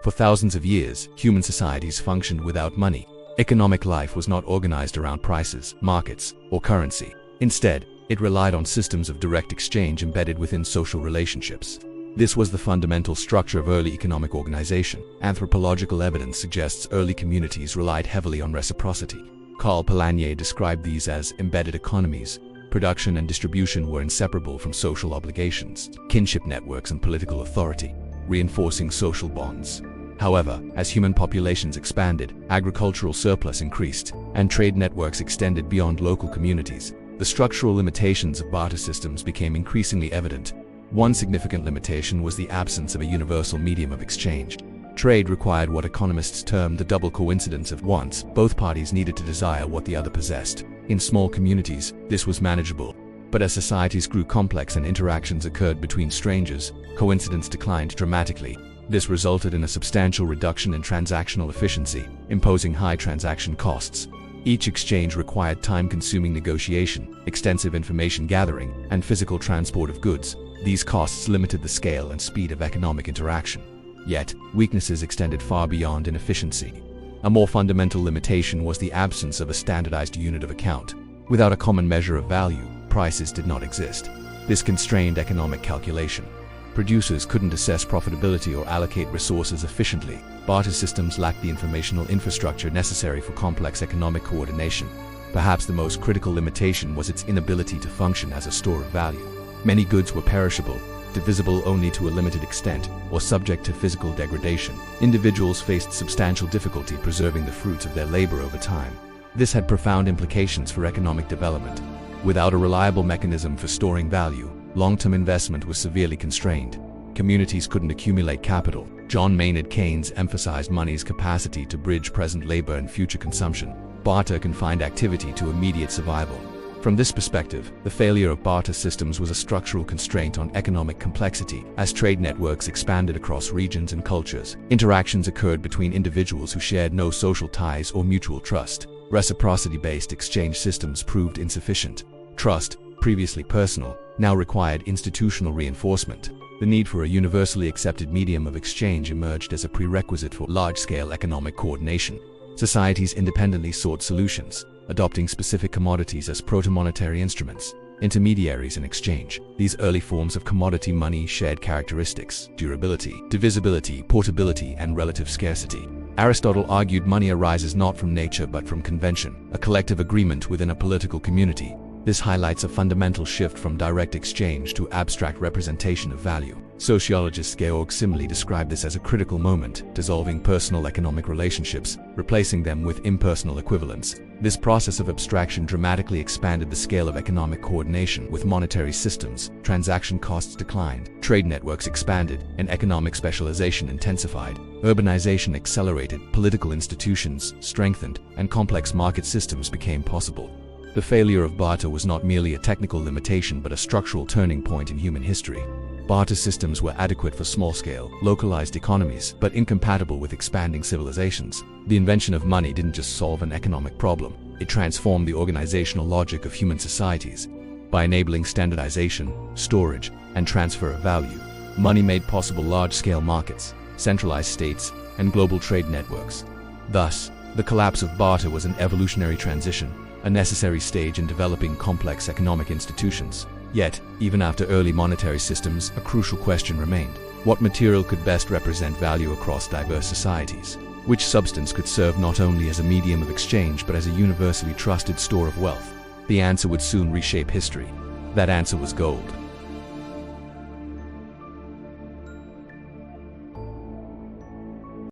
For thousands of years, human societies functioned without money. Economic life was not organized around prices, markets, or currency. Instead, it relied on systems of direct exchange embedded within social relationships. This was the fundamental structure of early economic organization. Anthropological evidence suggests early communities relied heavily on reciprocity. Carl Polanyi described these as embedded economies. Production and distribution were inseparable from social obligations, kinship networks, and political authority, reinforcing social bonds. However, as human populations expanded, agricultural surplus increased, and trade networks extended beyond local communities, the structural limitations of barter systems became increasingly evident. One significant limitation was the absence of a universal medium of exchange. Trade required what economists termed the double coincidence of wants. Both parties needed to desire what the other possessed. In small communities, this was manageable. But as societies grew complex and interactions occurred between strangers, coincidence declined dramatically. This resulted in a substantial reduction in transactional efficiency, imposing high transaction costs. Each exchange required time-consuming negotiation, extensive information gathering, and physical transport of goods. These costs limited the scale and speed of economic interaction. Yet, weaknesses extended far beyond inefficiency. A more fundamental limitation was the absence of a standardized unit of account. Without a common measure of value, prices did not exist. This constrained economic calculation. Producers couldn't assess profitability or allocate resources efficiently. Barter systems lacked the informational infrastructure necessary for complex economic coordination. Perhaps the most critical limitation was its inability to function as a store of value. Many goods were perishable, divisible only to a limited extent, or subject to physical degradation. Individuals faced substantial difficulty preserving the fruits of their labor over time. This had profound implications for economic development. Without a reliable mechanism for storing value, long-term investment was severely constrained. Communities couldn't accumulate capital. John Maynard Keynes emphasized money's capacity to bridge present labor and future consumption. Barter confined activity to immediate survival. From this perspective, the failure of barter systems was a structural constraint on economic complexity. As trade networks expanded across regions and cultures, interactions occurred between individuals who shared no social ties or mutual trust. Reciprocity-based exchange systems proved insufficient. Trust, previously personal, now required institutional reinforcement. The need for a universally accepted medium of exchange emerged as a prerequisite for large-scale economic coordination. Societies independently sought solutions, adopting specific commodities as proto-monetary instruments, intermediaries in exchange. These early forms of commodity money shared characteristics: durability, divisibility, portability, and relative scarcity. Aristotle argued money arises not from nature but from convention, a collective agreement within a political community. This highlights a fundamental shift from direct exchange to abstract representation of value. Sociologist Georg Simmel described this as a critical moment, dissolving personal economic relationships, replacing them with impersonal equivalents. This process of abstraction dramatically expanded the scale of economic coordination. With monetary systems, transaction costs declined, trade networks expanded, and economic specialization intensified. Urbanization accelerated, political institutions strengthened, and complex market systems became possible. The failure of barter was not merely a technical limitation but a structural turning point in human history. Barter systems were adequate for small-scale, localized economies, but incompatible with expanding civilizations. The invention of money didn't just solve an economic problem, it transformed the organizational logic of human societies. By enabling standardization, storage, and transfer of value, money made possible large-scale markets, centralized states, and global trade networks. Thus, the collapse of barter was an evolutionary transition, a necessary stage in developing complex economic institutions. Yet, even after early monetary systems, a crucial question remained. What material could best represent value across diverse societies? Which substance could serve not only as a medium of exchange but as a universally trusted store of wealth? The answer would soon reshape history. That answer was gold.